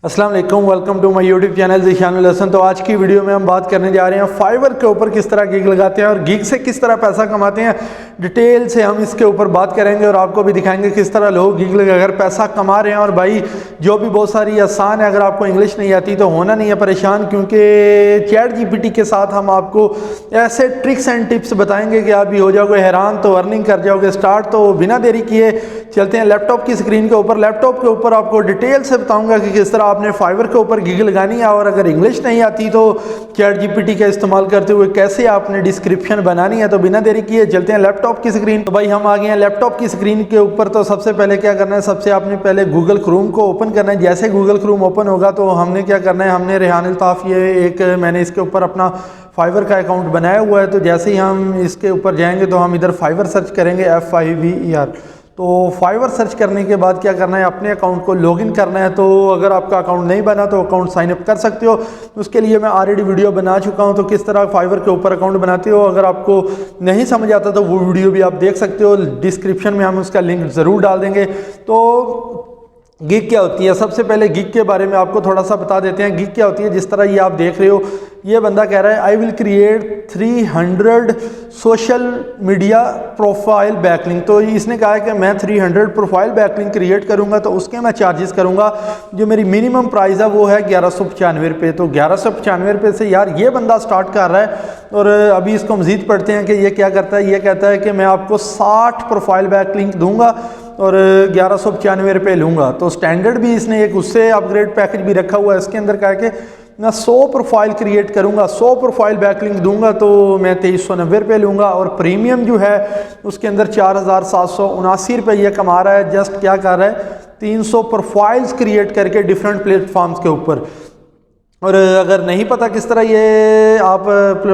अस्सलाम वालेकुम, welcome to my YouTube channel Zeeshanul Hasan. तो आज की वीडियो में हम बात करने जा रहे हैं फाइवर के ऊपर किस तरह गिग लगाते हैं और गिग से किस तरह पैसा कमाते हैं। डिटेल से हम इसके ऊपर बात करेंगे और आपको भी दिखाएंगे किस तरह लोग गिग लगाकर पैसा कमा रहे हैं। और भाई जो भी बहुत सारी आसान है, अगर आपको इंग्लिश नहीं आती तो होना नहीं है परेशान, क्योंकि चैट जीपीटी के साथ हम आपको ऐसे ट्रिक्स एंड टिप्स बताएंगे कि आप भी हो जाओगे हैरान, तो अर्निंग कर जाओगे स्टार्ट। तो बिना देरी किए चलते हैं लैपटॉप की स्क्रीन के ऊपर। लैपटॉप के ऊपर आपको डिटेल से बताऊंगा कि किस तरह आपने फाइवर के ऊपर गिग लगानी है, और अगर इंग्लिश नहीं आती तो चैट जीपीटी का इस्तेमाल करते हुए कैसे आपने डिस्क्रिप्शन बनानी है। तो बिना देरी किए चलते हैं लैपटॉप की स्क्रीन। तो भाई हम आ गए हैं लैपटॉप की स्क्रीन के ऊपर। तो सबसे पहले क्या करना है, सबसे आपने पहले गूगल क्रोम को ओपन करना है। जैसे गूगल क्रोम ओपन होगा तो हमने क्या करना है, हमने रेहान अल्ताफ मैंने इसके ऊपर अपना फाइवर का अकाउंट बनाया हुआ है। तो जैसे ही हम इसके ऊपर जाएंगे तो हम इधर फाइवर सर्च करेंगे, FIVER। तो फाइवर सर्च करने के बाद क्या करना है, अपने अकाउंट को लॉगिन करना है। तो अगर आपका अकाउंट नहीं बना तो अकाउंट साइन अप कर सकते हो। उसके लिए मैं ऑलरेडी वीडियो बना चुका हूं, तो किस तरह फाइवर के ऊपर अकाउंट बनाते हो। अगर आपको नहीं समझ आता तो वो वीडियो भी आप देख सकते हो, डिस्क्रिप्शन में हम उसका लिंक ज़रूर डाल देंगे। तो गिग क्या होती है, सबसे पहले गिग के बारे में आपको थोड़ा सा बता देते हैं। गिग क्या होती है, जिस तरह ये आप देख रहे हो, ये बंदा कह रहा है I will create 300 social media profile backlink. तो इसने कहा है कि मैं 300 प्रोफाइल बैकलिंक क्रिएट करूंगा, तो उसके मैं चार्जेस करूंगा। जो मेरी मिनिमम प्राइस है वो है 1195 रुपये। तो 1195 रुपये से यार ये बंदा स्टार्ट कर रहा है। और अभी इसको मज़ीद पढ़ते हैं कि ये क्या करता है। ये कहता है कि मैं आपको 60 प्रोफाइल बैकलिंक दूंगा और 1195 रुपये लूँगा। तो स्टैंडर्ड भी इसने एक उससे अपग्रेड पैकेज भी रखा हुआ है। इसके अंदर कहा कि मैं 100 प्रोफाइल क्रिएट करूँगा, 100 प्रोफाइल बैकलिंक दूंगा तो मैं 2390 रुपये लूँगा। और प्रीमियम जो है उसके अंदर 4779 रुपये ये कमा रहा है। जस्ट क्या कर रहा है, 300 प्रोफाइल्स क्रिएट करके डिफरेंट प्लेटफॉर्म्स के ऊपर। और अगर नहीं पता किस तरह ये आप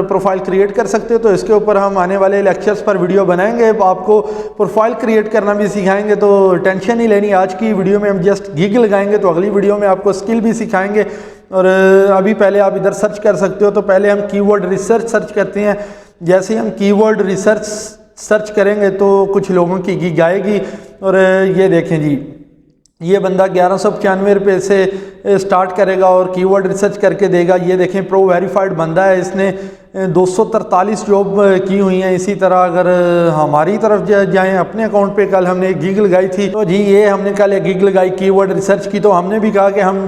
प्रोफाइल क्रिएट कर सकते हो तो इसके ऊपर हम आने वाले लेक्चर्स पर वीडियो बनाएंगे, आपको प्रोफाइल क्रिएट करना भी सिखाएंगे। तो टेंशन नहीं लेनी, आज की वीडियो में हम जस्ट गिग लगाएंगे, तो अगली वीडियो में आपको स्किल भी सिखाएंगे। और अभी पहले आप इधर सर्च कर सकते हो। तो पहले हम कीवर्ड रिसर्च सर्च करते हैं। जैसे ही हम कीवर्ड रिसर्च सर्च करेंगे तो कुछ लोगों की गिग आएगी। और ये देखें जी, ये बंदा 1195 रुपये से स्टार्ट करेगा और कीवर्ड रिसर्च करके देगा। ये देखें प्रो वेरीफाइड बंदा है, इसने 243 जॉब की हुई हैं। इसी तरह अगर हमारी तरफ जाएं अपने अकाउंट पे, कल हमने एक गिग लगाई थी। तो जी ये हमने कल एक गिग लगाई कीवर्ड रिसर्च की। तो हमने भी कहा कि हम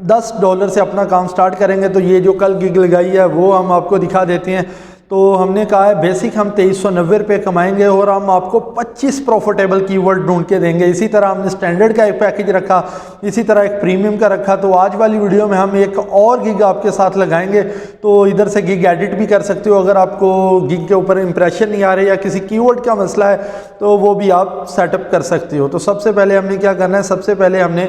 $10 से अपना काम स्टार्ट करेंगे। तो ये जो कल गिग लगाई है वो हम आपको दिखा देते हैं। तो हमने कहा है बेसिक हम 2390 रुपये कमाएंगे और हम आपको 25 प्रॉफिटेबल कीवर्ड ढूंढ के देंगे। इसी तरह हमने स्टैंडर्ड का एक पैकेज रखा, इसी तरह एक प्रीमियम का रखा। तो आज वाली वीडियो में हम एक और गिग आपके साथ लगाएंगे। तो इधर से गिग एडिट भी कर सकते हो। अगर आपको गिग के ऊपर इंप्रेशन नहीं आ रही या किसी कीवर्ड का मसला है तो वो भी आप सेटअप कर सकते हो। तो सबसे पहले हमने क्या करना है, सबसे पहले हमने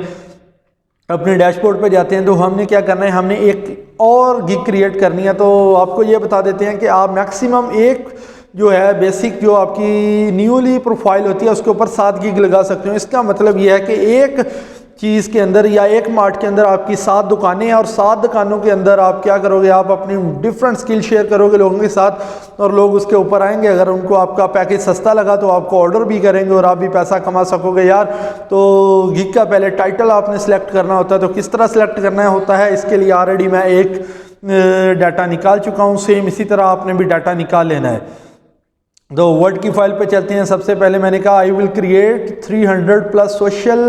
अपने डैशबोर्ड पे जाते हैं। तो हमने क्या करना है, हमने एक और गिग क्रिएट करनी है। तो आपको ये बता देते हैं कि आप मैक्सिमम एक जो है बेसिक जो आपकी न्यूली प्रोफाइल होती है उसके ऊपर 7 गिग लगा सकते हो। इसका मतलब ये है कि एक चीज़ के अंदर या एक मार्ट के अंदर आपकी 7 दुकानें हैं और 7 दुकानों के अंदर आप क्या करोगे, आप अपनी डिफरेंट स्किल शेयर करोगे लोगों के साथ और लोग उसके ऊपर आएंगे। अगर उनको आपका पैकेज सस्ता लगा तो आपको ऑर्डर भी करेंगे और आप भी पैसा कमा सकोगे यार। तो गिग का पहले टाइटल आपने सेलेक्ट करना होता है। तो किस तरह सेलेक्ट करना होता है, इसके लिए ऑलरेडी मैं एक डाटा निकाल चुका हूँ। सेम इसी तरह आपने भी डाटा निकाल लेना है। तो वर्ड की फाइल पे चलते हैं। सबसे पहले मैंने कहा I will create 300+ social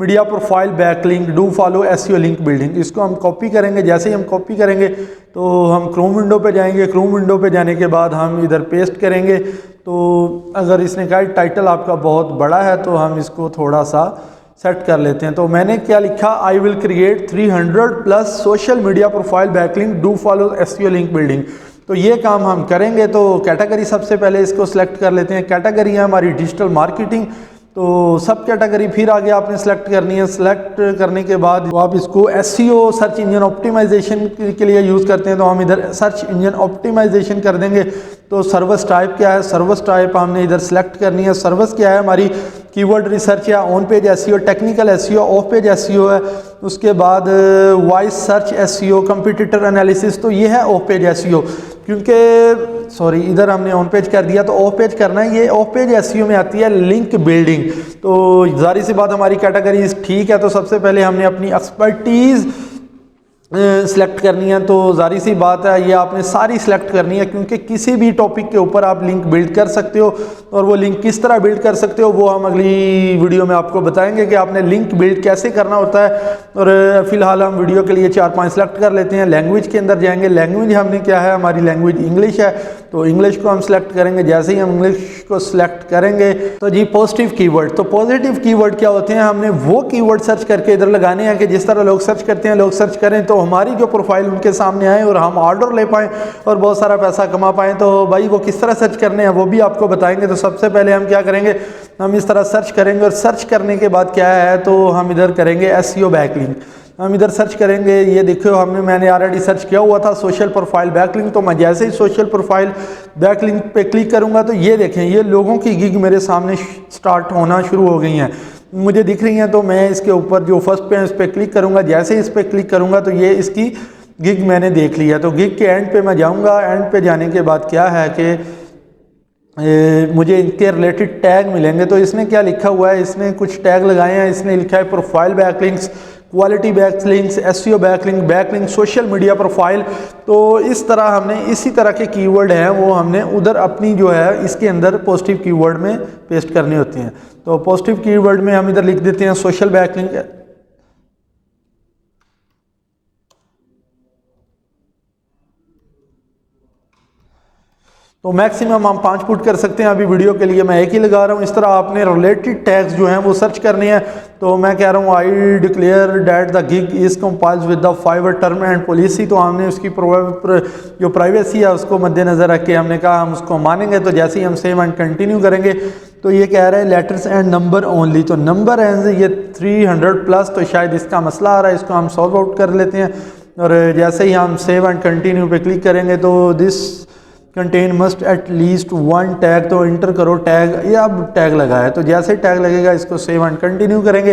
media profile backlink, do follow SEO link building. इसको हम कॉपी करेंगे। जैसे ही हम कॉपी करेंगे तो हम क्रोम विंडो पे जाएंगे। क्रोम विंडो पे जाने के बाद हम इधर पेस्ट करेंगे। तो अगर इसने कहा टाइटल आपका बहुत बड़ा है तो हम इसको थोड़ा सा सेट कर लेते हैं। तो मैंने क्या लिखा, I will create 300+ social media profile backlink, do follow SEO link building. तो ये काम हम करेंगे। तो कैटेगरी सबसे पहले इसको सिलेक्ट कर लेते हैं। कैटेगरी है हमारी डिजिटल मार्केटिंग। तो सब कैटेगरी फिर आगे आपने सेलेक्ट करनी है। सेलेक्ट करने के बाद आप इसको SEO सर्च इंजन ऑप्टिमाइजेशन के लिए यूज़ करते हैं। तो हम इधर सर्च इंजन ऑप्टिमाइजेशन कर देंगे। तो सर्विस टाइप क्या है, सर्विस टाइप हमने इधर सेलेक्ट करनी है। सर्विस क्या है हमारी, कीवर्ड रिसर्च या on page SEO, technical SEO, of page SEO है। उसके बाद voice search SEO, competitor analysis, तो ये है ऑफ पेज SEO। क्योंकि सॉरी इधर हमने ऑन पेज कर दिया, तो ऑफ पेज करना है। ये ऑफ पेज एसईओ में आती है लिंक बिल्डिंग। तो जाहिर सी बात हमारी कैटेगरी ठीक है, तो सबसे पहले हमने अपनी एक्सपर्टीज़ सिलेक्ट करनी है। तो जारी सी बात है ये आपने सारी सिलेक्ट करनी है, क्योंकि किसी भी टॉपिक के ऊपर आप लिंक बिल्ड कर सकते हो, और वो लिंक किस तरह बिल्ड कर सकते हो वो हम अगली वीडियो में आपको बताएंगे कि आपने लिंक बिल्ड कैसे करना होता है। और फिलहाल हम वीडियो के लिए 4-5 सिलेक्ट कर लेते हैं। लैंग्वेज के अंदर जाएंगे। लैंग्वेज हमने क्या है, हमारी लैंग्वेज इंग्लिश है, तो इंग्लिश को हम सिलेक्ट करेंगे। जैसे ही हम इंग्लिश को सिलेक्ट करेंगे तो जी पॉजिटिव कीवर्ड, तो पॉजिटिव कीवर्ड क्या होते हैं, हमने वो कीवर्ड सर्च करके इधर लगाने हैं कि जिस तरह लोग सर्च करते हैं, लोग सर्च करें तो हमारी जो प्रोफाइल उनके सामने आए और हम ऑर्डर ले पाएँ और बहुत सारा पैसा कमा पाएँ। तो भाई वो किस तरह सर्च करने हैं वो भी आपको बताएंगे। तो सबसे पहले हम क्या करेंगे, हम इस तरह सर्च करेंगे, और सर्च करने के बाद क्या है तो हम इधर करेंगे एसईओ बैकलिंक। हम इधर सर्च करेंगे, ये देखो मैंने ऑलरेडी सर्च किया हुआ था सोशल प्रोफाइल बैकलिंक। तो मैं जैसे ही सोशल प्रोफाइल बैकलिंक पे क्लिक करूंगा तो ये देखें ये लोगों की गिग मेरे सामने स्टार्ट होना शुरू हो गई हैं, मुझे दिख रही हैं। तो मैं इसके ऊपर जो फर्स्ट पे इस पर क्लिक करूंगा, जैसे ही इस पर क्लिक करूंगा तो ये इसकी गिग मैंने देख लिया। तो गिग के एंड पे मैं जाऊंगा। एंड पे जाने के बाद क्या है कि मुझे इनके रिलेटेड टैग मिलेंगे। तो इसने क्या लिखा हुआ है, इसने कुछ टैग लगाए हैं। इसने लिखा है profile backlinks, quality backlinks, SEO backlink, backlink social media profile. तो इस तरह हमने इसी तरह के कीवर्ड हैं वो हमने उधर अपनी जो है इसके अंदर पॉजिटिव कीवर्ड में पेस्ट करने होते हैं। तो पॉजिटिव कीवर्ड में हम इधर लिख देते हैं सोशल बैकलिंक। तो मैक्सिमम हम 5 पुट कर सकते हैं। अभी वीडियो के लिए मैं एक ही लगा रहा हूँ। इस तरह आपने रिलेटेड टैग्स जो हैं वो सर्च करने हैं। तो मैं कह रहा हूँ I declare that the gig is compiled with the Fiverr term and policy. तो हमने उसकी जो प्राइवेसी है उसको मद्देनजर रख के हमने कहा हम उसको मानेंगे। तो जैसे ही हम सेव एंड कंटिन्यू करेंगे तो ये कह रहा है लेटर्स एंड नंबर ओनली। तो नंबर एंड ये 300+, तो शायद इसका मसला आ रहा है, इसको हम सॉल्व आउट कर लेते हैं। और जैसे ही हम सेव एंड कंटिन्यू पे क्लिक करेंगे तो this contain must at least 1 tag. तो इंटर करो टैग, ये अब टैग लगा है। तो जैसे टैग लगेगा इसको सेव एंड कंटिन्यू करेंगे,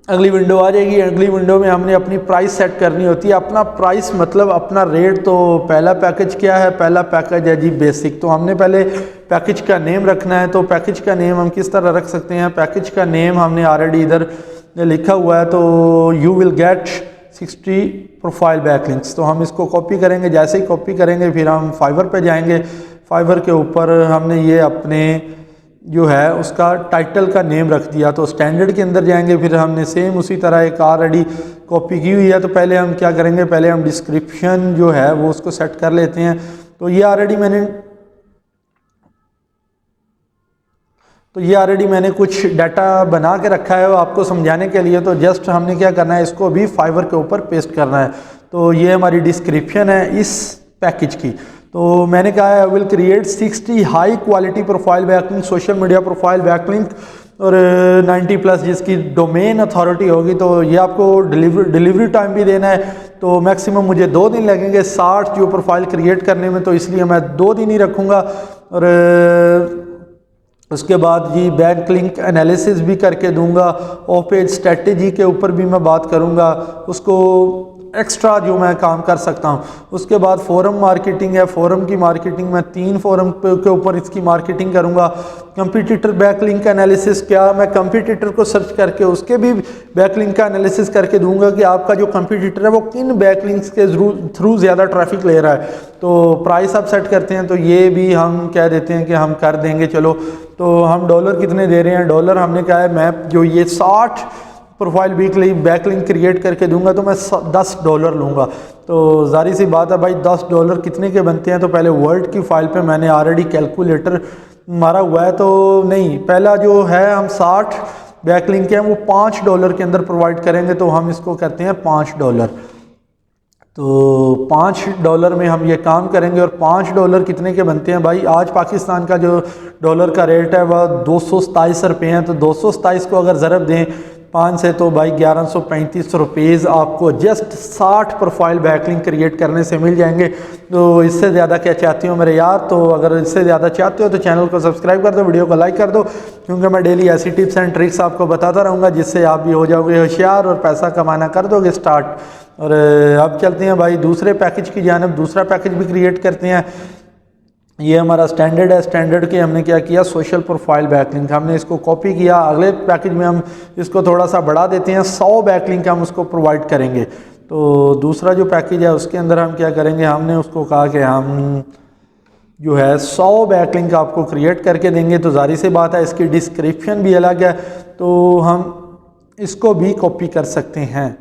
अगली विंडो आ जाएगी। अगली विंडो में हमने अपनी प्राइस सेट करनी होती है। अपना प्राइस मतलब अपना रेट। तो पहला पैकेज क्या है, पहला पैकेज है जी बेसिक। तो हमने पहले पैकेज का नेम रखना है। तो पैकेज का नेम हम किस तरह रख सकते हैं, पैकेज का नेम हमने ऑलरेडी इधर लिखा हुआ है। तो you will get 60 profile backlinks. तो हम इसको कॉपी करेंगे। जैसे ही कॉपी करेंगे फिर हम फाइवर पे जाएंगे। फाइवर के ऊपर हमने ये अपने जो है उसका टाइटल का नेम रख दिया। तो स्टैंडर्ड के अंदर जाएंगे, फिर हमने सेम उसी तरह एक ऑलरेडी कॉपी की हुई है। तो पहले हम क्या करेंगे, पहले हम डिस्क्रिप्शन जो है वो उसको सेट कर लेते हैं। तो ये ऑलरेडी मैंने कुछ डाटा बना के रखा है आपको समझाने के लिए। तो जस्ट हमने क्या करना है, इसको भी फाइवर के ऊपर पेस्ट करना है। तो ये हमारी डिस्क्रिप्शन है इस पैकेज की। तो मैंने कहा है I will create 60 high quality profile backlink, social media profile backlink और 90+ जिसकी डोमेन अथॉरिटी होगी। तो ये आपको डिलीवरी टाइम भी देना है। तो मैक्सिमम मुझे 2 दिन लगेंगे 60 जो प्रोफाइल क्रिएट करने में। तो इसलिए मैं 2 दिन ही रखूँगा। और उसके बाद जी बैकलिंक एनालिसिस भी करके दूंगा। ऑफ पेज स्ट्रेटजी के ऊपर भी मैं बात करूंगा, उसको एक्स्ट्रा जो मैं काम कर सकता हूं। उसके बाद फोरम मार्केटिंग है, फोरम की मार्केटिंग मैं 3 फोरम के ऊपर इसकी मार्केटिंग करूंगा। कंपटीटर बैकलिंक एनालिसिस, क्या मैं कंपटीटर को सर्च करके उसके भी बैकलिंक का एनालिसिस करके दूंगा कि आपका जो कंपटीटर है वो किन बैकलिंक्स के थ्रू ज़्यादा ट्रैफिक ले रहा है। तो प्राइस आप सेट करते हैं, तो ये भी हम कह देते हैं कि हम कर देंगे। चलो तो हम डॉलर कितने दे रहे हैं, डॉलर हमने कहा है मैं जो ये 60 प्रोफाइल वीकली बैकलिंक क्रिएट करके दूंगा तो मैं $10 लूँगा। तो जारी सी बात है भाई $10 कितने के बनते हैं। तो पहले वर्ड की फाइल पे मैंने ऑलरेडी कैलकुलेटर मारा हुआ है। तो नहीं, पहला जो है हम 60 बैकलिंक हैं वो $5 के अंदर प्रोवाइड करेंगे। तो हम इसको कहते हैं $5। तो $5 में हम ये काम करेंगे। और $5 कितने के बनते हैं भाई, आज पाकिस्तान का जो डॉलर का रेट है वह 227 रुपये हैं। तो 227 को अगर ज़रब दें 5 से तो भाई 1135 रुपीज़ आपको जस्ट 60 प्रोफाइल बैकलिंक क्रिएट करने से मिल जाएंगे। तो इससे ज़्यादा क्या चाहती हो मेरे यार? तो अगर इससे ज़्यादा चाहते हो तो चैनल को सब्सक्राइब कर दो, वीडियो को लाइक कर दो, क्योंकि मैं डेली ऐसी टिप्स एंड ट्रिक्स आपको बताता रहूँगा जिससे आप भी हो जाओगे होशियार और पैसा कमाना कर दोगे स्टार्ट। और अब चलते हैं भाई दूसरे पैकेज की जानिब, दूसरा पैकेज भी क्रिएट करते हैं। ये हमारा स्टैंडर्ड है। स्टैंडर्ड के हमने क्या किया, सोशल प्रोफाइल बैकलिंक, हमने इसको कॉपी किया। अगले पैकेज में हम इसको थोड़ा सा बढ़ा देते हैं, 100 बैकलिंक हम उसको प्रोवाइड करेंगे। तो दूसरा जो पैकेज है उसके अंदर हम क्या करेंगे, हमने उसको कहा कि हम जो है 100 बैकलिंक आपको क्रिएट करके देंगे। तो जाहिर सी बात है इसकी डिस्क्रिप्शन भी अलग है, तो हम इसको भी कॉपी कर सकते हैं।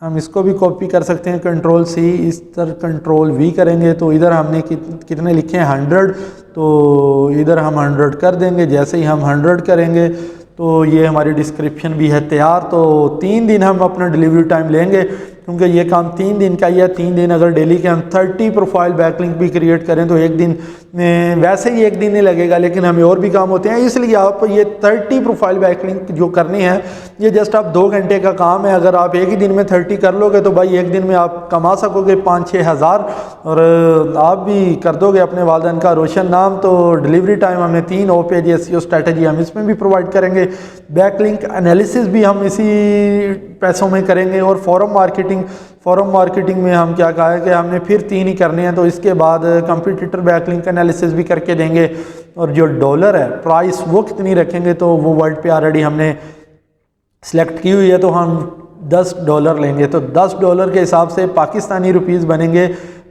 हम इसको भी कॉपी कर सकते हैं, कंट्रोल सी, इस तरह कंट्रोल वी करेंगे तो इधर हमने कितने लिखे हैं 100, तो इधर हम 100 कर देंगे। जैसे ही हम 100 करेंगे तो ये हमारी डिस्क्रिप्शन भी है तैयार। तो 3 दिन हम अपना डिलीवरी टाइम लेंगे, क्योंकि ये काम 3 दिन का ही है। 3 दिन अगर डेली के हम 30 प्रोफाइल बैकलिंक भी क्रिएट करें तो एक दिन में वैसे ही एक दिन नहीं लगेगा, लेकिन हमें और भी काम होते हैं। इसलिए आप ये 30 प्रोफाइल बैकलिंक जो करनी है ये जस्ट आप 2 घंटे का काम है। अगर आप एक ही दिन में 30 कर लोगे तो भाई एक दिन में आप कमा सकोगे 5-6 हज़ार, और आप भी कर दोगे अपने वालिदैन का रोशन नाम। तो डिलीवरी टाइम हमने 3 OPG SEO स्ट्रैटेजी हम इसमें भी प्रोवाइड करेंगे। बैकलिंक एनालिसिस भी हम इसी पैसों में करेंगे। और फॉरम मार्केटिंग में हम क्या कहा है कि हमने फिर 3 ही करने हैं। तो इसके बाद कंपटीटर बैकलिंक एनालिसिस भी करके देंगे। और जो डॉलर है प्राइस वो कितनी रखेंगे, तो वो वर्ल्ड पे ऑलरेडी हमने सिलेक्ट की हुई है, तो हम $10 लेंगे। तो $10 के हिसाब से पाकिस्तानी रुपीज़ बनेंगे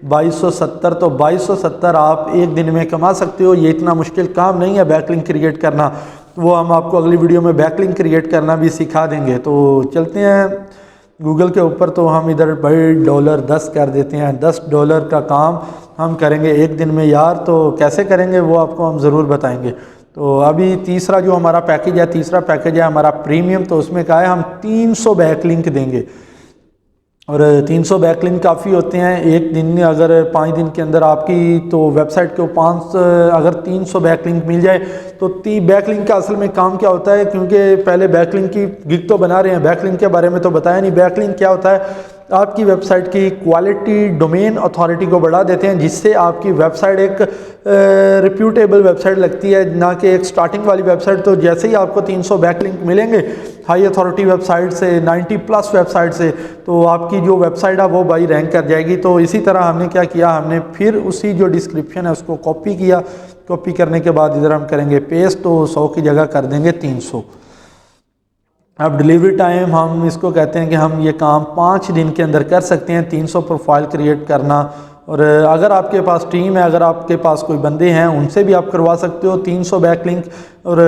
2270। तो 2270 आप एक दिन में कमा सकते हो। ये इतना मुश्किल काम नहीं है बैकलिंक क्रिएट करना, वो हम आपको अगली वीडियो में बैकलिंक क्रिएट करना भी सिखा देंगे। तो चलते हैं गूगल के ऊपर, तो हम इधर भाई $10 कर देते हैं। $10 का काम हम करेंगे एक दिन में यार। तो कैसे करेंगे वो आपको हम ज़रूर बताएंगे। तो अभी तीसरा जो हमारा पैकेज है, तीसरा पैकेज है हमारा प्रीमियम। तो उसमें क्या है, हम 300 बैकलिंक देंगे। और 300 बैकलिंक काफ़ी होते हैं एक दिन में। अगर 5 दिन के अंदर आपकी तो वेबसाइट को 5 अगर 300 बैकलिंक मिल जाए तो बैकलिंक का असल में काम क्या होता है, क्योंकि पहले बैकलिंक की गिग तो बना रहे हैं, बैकलिंक के बारे में तो बताया नहीं। बैकलिंक क्या होता है, आपकी वेबसाइट की क्वालिटी, डोमेन अथॉरिटी को बढ़ा देते हैं, जिससे आपकी वेबसाइट एक रिप्यूटेबल वेबसाइट लगती है, ना कि एक स्टार्टिंग वाली वेबसाइट। तो जैसे ही आपको 300 बैकलिंक मिलेंगे हाई अथॉरिटी वेबसाइट से, 90+ वेबसाइट से, तो आपकी जो वेबसाइट है वो भाई रैंक कर जाएगी। तो इसी तरह हमने क्या किया, हमने फिर उसी जो डिस्क्रिप्शन है उसको कॉपी किया। कॉपी करने के बाद इधर हम करेंगे पेस्ट, तो 100 की जगह कर देंगे 300। अब डिलीवरी टाइम हम इसको कहते हैं कि हम ये काम 5 दिन के अंदर कर सकते हैं, 300 प्रोफाइल क्रिएट करना। और अगर आपके पास टीम है, अगर आपके पास कोई बंदे हैं, उनसे भी आप करवा सकते हो 300 बैकलिंक, और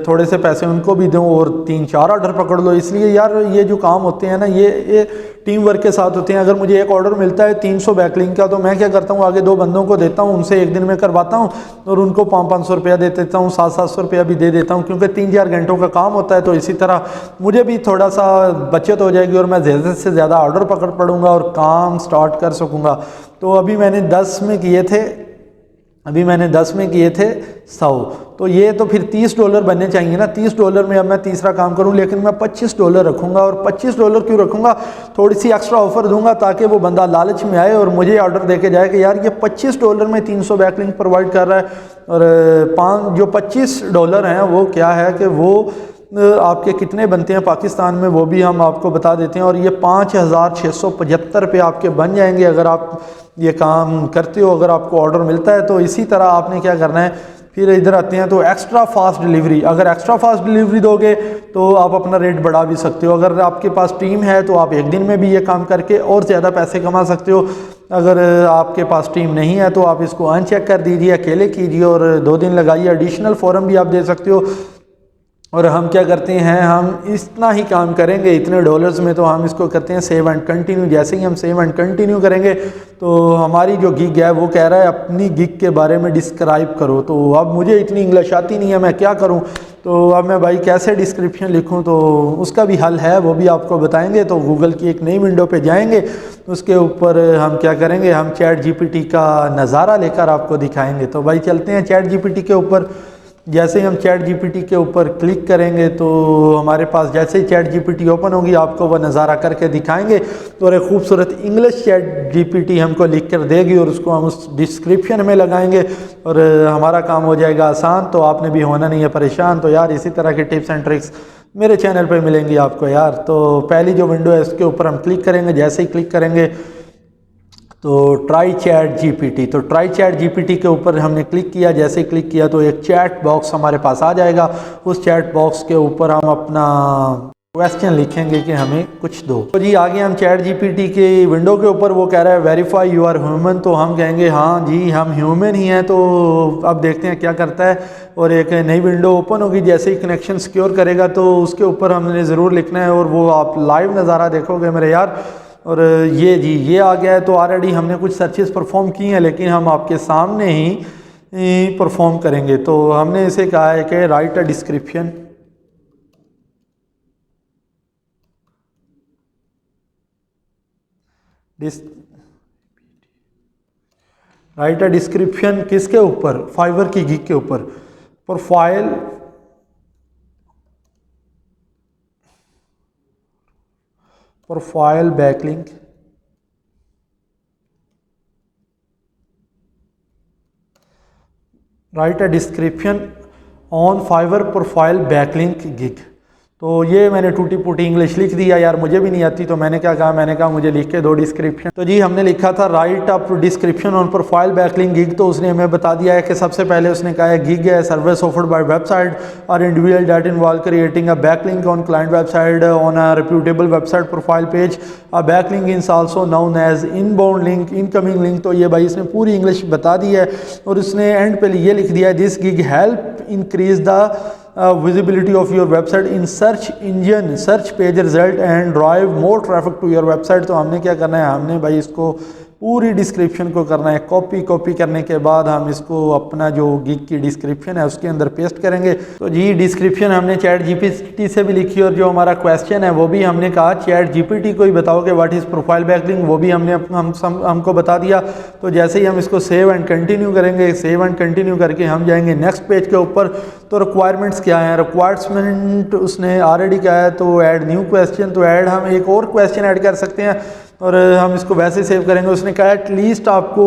थोड़े से पैसे उनको भी दो और 3-4 ऑर्डर पकड़ लो। इसलिए यार ये जो काम होते हैं ना, ये टीम वर्क के साथ होते हैं। अगर मुझे एक ऑर्डर मिलता है 300 बैकलिंक का, तो मैं क्या करता हूँ, आगे 2 बंदों को देता हूँ, उनसे एक दिन में करवाता हूँ और उनको 500-500 रुपया दे देता हूँ, 700-700 रुपया भी दे देता हूँ, क्योंकि 3-4 घंटों का काम होता है। तो इसी तरह मुझे भी थोड़ा सा बचत हो जाएगी और मैं ज़्यादा से ज़्यादा ऑर्डर पकड़ पड़ूँगा और काम स्टार्ट कर सकूँगा। तो अभी मैंने 10 में किए थे 100, तो ये तो फिर $30 बनने चाहिए ना। $30 में अब मैं तीसरा काम करूं, लेकिन मैं $25 रखूंगा। और $25 क्यों रखूंगा, थोड़ी सी एक्स्ट्रा ऑफर दूंगा ताकि वो बंदा लालच में आए और मुझे ऑर्डर देके जाए कि यार ये $25 में 300 बैकलिंक प्रोवाइड कर रहा है। और जो $25 हैं वो क्या है कि वो आपके कितने बनते हैं पाकिस्तान में, वो भी हम आपको बता देते हैं। और ये 5675 रुपये आपके बन जाएंगे अगर आप ये काम करते हो, अगर आपको ऑर्डर मिलता है। तो इसी तरह आपने क्या करना है, फिर इधर आते हैं तो एक्स्ट्रा फास्ट डिलीवरी। अगर एक्स्ट्रा फास्ट डिलीवरी दोगे तो आप अपना रेट बढ़ा भी सकते हो। अगर आपके पास टीम है तो आप एक दिन में भी ये काम करके और ज़्यादा पैसे कमा सकते हो। अगर आपके पास टीम नहीं है तो आप इसको अनचेक कर दीजिए, अकेले कीजिए और 2 दिन लगाइए। एडिशनल फॉर्म भी आप दे सकते हो। और हम क्या करते हैं, हम इतना ही काम करेंगे इतने डॉलर्स में, तो हम इसको करते हैं सेव एंड कंटिन्यू। जैसे ही हम सेव एंड कंटिन्यू करेंगे तो हमारी जो गिग है वो कह रहा है अपनी गिग के बारे में डिस्क्राइब करो। तो अब मुझे इतनी इंग्लिश आती नहीं है, मैं क्या करूं, तो अब मैं भाई कैसे डिस्क्रिप्शन लिखूं, तो उसका भी हल है, वो भी आपको बताएंगे। तो गूगल की एक नई विंडो पे जाएंगे, उसके ऊपर हम क्या करेंगे, हम चैट जीपीटी का नज़ारा लेकर आपको दिखाएंगे। तो भाई चलते हैं चैट जीपीटी के ऊपर। जैसे ही हम चैट जीपीटी के ऊपर क्लिक करेंगे तो हमारे पास जैसे ही चैट जीपीटी ओपन होगी आपको वह नज़ारा करके दिखाएंगे और एक खूबसूरत इंग्लिश चैट जीपीटी हमको लिख कर देगी और उसको हम उस डिस्क्रिप्शन में लगाएंगे और हमारा काम हो जाएगा आसान। तो आपने भी होना नहीं है परेशान। तो यार इसी तरह के टिप्स एंड ट्रिक्स मेरे चैनल पे मिलेंगी आपको यार। तो पहली जो विंडो है इसके ऊपर हम क्लिक करेंगे। जैसे ही क्लिक करेंगे तो ट्राई चैट जीपीटी, तो ट्राई चैट जीपीटी के ऊपर हमने क्लिक किया। जैसे ही क्लिक किया तो एक चैट बॉक्स हमारे पास आ जाएगा। उस चैट बॉक्स के ऊपर हम अपना क्वेश्चन लिखेंगे कि हमें कुछ दो। तो जी आगे हम चैट जीपीटी के विंडो के ऊपर वो कह रहा है वेरीफाई यू आर ह्यूमन, तो हम कहेंगे हाँ जी हम ह्यूमन ही हैं। तो अब देखते हैं क्या करता है और एक नई विंडो ओपन होगी। जैसे ही कनेक्शन सिक्योर करेगा तो उसके ऊपर हमने ज़रूर लिखना है और वो आप लाइव नज़ारा देखोगे मेरे यार। और ये जी ये आ गया है। तो ऑलरेडी हमने कुछ सर्चेस परफॉर्म की हैं लेकिन हम आपके सामने ही परफॉर्म करेंगे। तो हमने इसे कहा है कि right a description, right a description किसके ऊपर, फाइवर की गिग के ऊपर। Profile backlink, right a description on Fiverr profile backlink gig. तो ये मैंने टूटी फूटी इंग्लिश लिख दिया यार, मुझे भी नहीं आती। तो मैंने क्या कहा, मैंने कहा मुझे लिख के दो डिस्क्रिप्शन। तो जी हमने लिखा था right up description on profile backlink gig. तो उसने हमें बता दिया है कि सबसे पहले उसने कहा है गिग है सर्विस ऑफर्ड बाय वेबसाइट और individual that involve creating a backlink on client website on a reputable website profile page. A backlink is also known as inbound link, incoming link. तो ये भाई इसने पूरी इंग्लिश बता दी है और उसने एंड पे ये लिख दिया है this gig help increase the visibility of your website in search engine search page result and drive more traffic to your website। तो हमने क्या करना है, हमने भाई इसको पूरी डिस्क्रिप्शन को करना है कॉपी करने के बाद हम इसको अपना जो गिग की डिस्क्रिप्शन है उसके अंदर पेस्ट करेंगे। तो जी डिस्क्रिप्शन हमने चैट जीपीटी से भी लिखी और जो हमारा क्वेश्चन है वो भी हमने कहा चैट जीपीटी को ही बताओ कि व्हाट इज़ प्रोफाइल बैकलिंक, वो भी हमने हमको बता दिया। तो जैसे ही हम इसको सेव एंड कंटिन्यू करेंगे, सेव एंड कंटिन्यू करके हम जाएंगे नेक्स्ट पेज के ऊपर। तो रिक्वायरमेंट्स क्या है, रिक्वायरमेंट उसने ऑलरेडी क्या है तो ऐड न्यू क्वेश्चन। तो ऐड हम एक और क्वेश्चन ऐड कर सकते हैं और हम इसको वैसे सेव करेंगे। उसने कहा एटलीस्ट आपको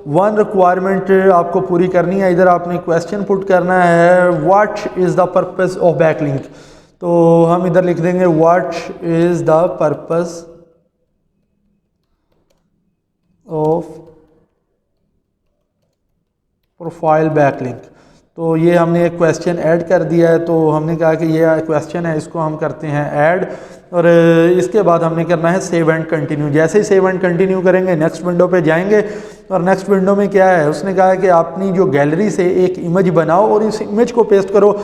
वन रिक्वायरमेंट आपको पूरी करनी है। इधर आपने क्वेश्चन पुट करना है what is the purpose of backlink. तो हम इधर लिख देंगे what is the purpose of profile backlink. तो ये हमने एक क्वेश्चन ऐड कर दिया है। तो हमने कहा कि ये क्वेश्चन है, इसको हम करते हैं ऐड और इसके बाद हमने करना है सेव एंड कंटिन्यू। जैसे ही सेव एंड कंटिन्यू करेंगे नेक्स्ट विंडो पे जाएंगे और नेक्स्ट विंडो में क्या है, उसने कहा है कि अपनी जो गैलरी से एक इमेज बनाओ और इस इमेज को पेस्ट करो।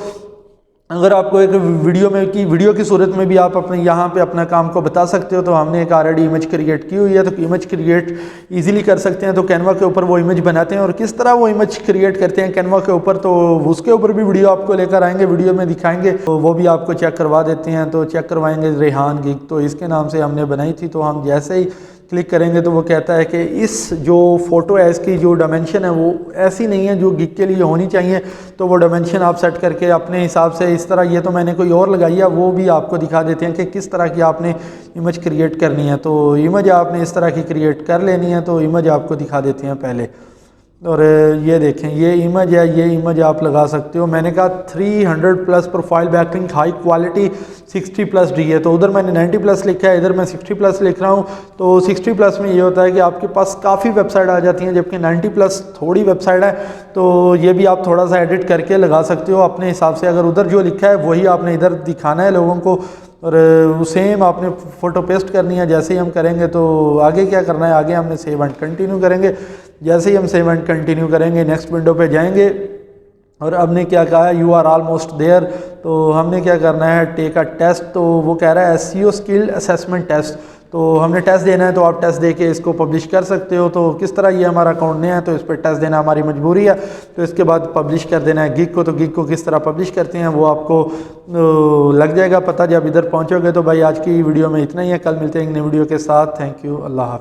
अगर आपको एक वीडियो की सूरत में भी आप अपने यहाँ पे अपना काम को बता सकते हो। तो हमने एक ऑलरेडी इमेज क्रिएट की हुई है, तो इमेज क्रिएट इजीली कर सकते हैं। तो कैनवा के ऊपर वो इमेज बनाते हैं और किस तरह वो इमेज क्रिएट करते हैं कैनवा के ऊपर, तो उसके ऊपर भी वीडियो आपको लेकर आएंगे, वीडियो में दिखाएंगे। तो वो भी आपको चेक करवा देते हैं। तो चेक करवाएंगे रेहान गिग, तो इसके नाम से हमने बनाई थी। तो हम जैसे ही क्लिक करेंगे तो वो कहता है कि इस जो फ़ोटो है इसकी जो डायमेंशन है वो ऐसी नहीं है जो गिग के लिए होनी चाहिए। तो वो डायमेंशन आप सेट करके अपने हिसाब से इस तरह, ये तो मैंने कोई और लगाई है, वो भी आपको दिखा देते हैं कि किस तरह की आपने इमेज क्रिएट करनी है। तो इमेज आपने इस तरह की क्रिएट कर लेनी है। तो इमेज आपको दिखा देते हैं पहले। और ये देखें ये इमेज है, ये इमेज आप लगा सकते हो। मैंने कहा 300+ profile backlink high quality 60+ D है। तो उधर मैंने 90+ लिखा है, इधर मैं 60+ लिख रहा हूँ। तो 60+ में ये होता है कि आपके पास काफ़ी वेबसाइट आ जाती हैं, जबकि 90+ थोड़ी वेबसाइट है। तो ये भी आप थोड़ा सा एडिट करके लगा सकते हो अपने हिसाब से। अगर उधर जो लिखा है वही आपने इधर दिखाना है लोगों को और सेम आपने फ़ोटो पेस्ट करनी है। जैसे ही हम करेंगे तो आगे क्या करना है, आगे हमने सेव एंड कंटिन्यू करेंगे। जैसे ही हम सेव एंड कंटिन्यू करेंगे नेक्स्ट विंडो पे जाएंगे और हमने क्या कहा है यू आर ऑलमोस्ट देयर। तो हमने क्या करना है टेक अ टेस्ट। तो वो कह रहा है एसईओ स्किल असेसमेंट टेस्ट। तो हमने टेस्ट देना है, तो आप टेस्ट दे के इसको पब्लिश कर सकते हो। तो किस तरह, ये हमारा अकाउंट नहीं है तो इस पर टेस्ट देना हमारी मजबूरी है। तो इसके बाद पब्लिश कर देना है गिग को। तो गिग को किस तरह पब्लिश करते हैं वो आपको लग जाएगा पता जब इधर पहुंचोगे। तो भाई आज की वीडियो में इतना ही है, कल मिलते हैं एक नई वीडियो के साथ। थैंक यू, अल्लाह हाफ़िज़।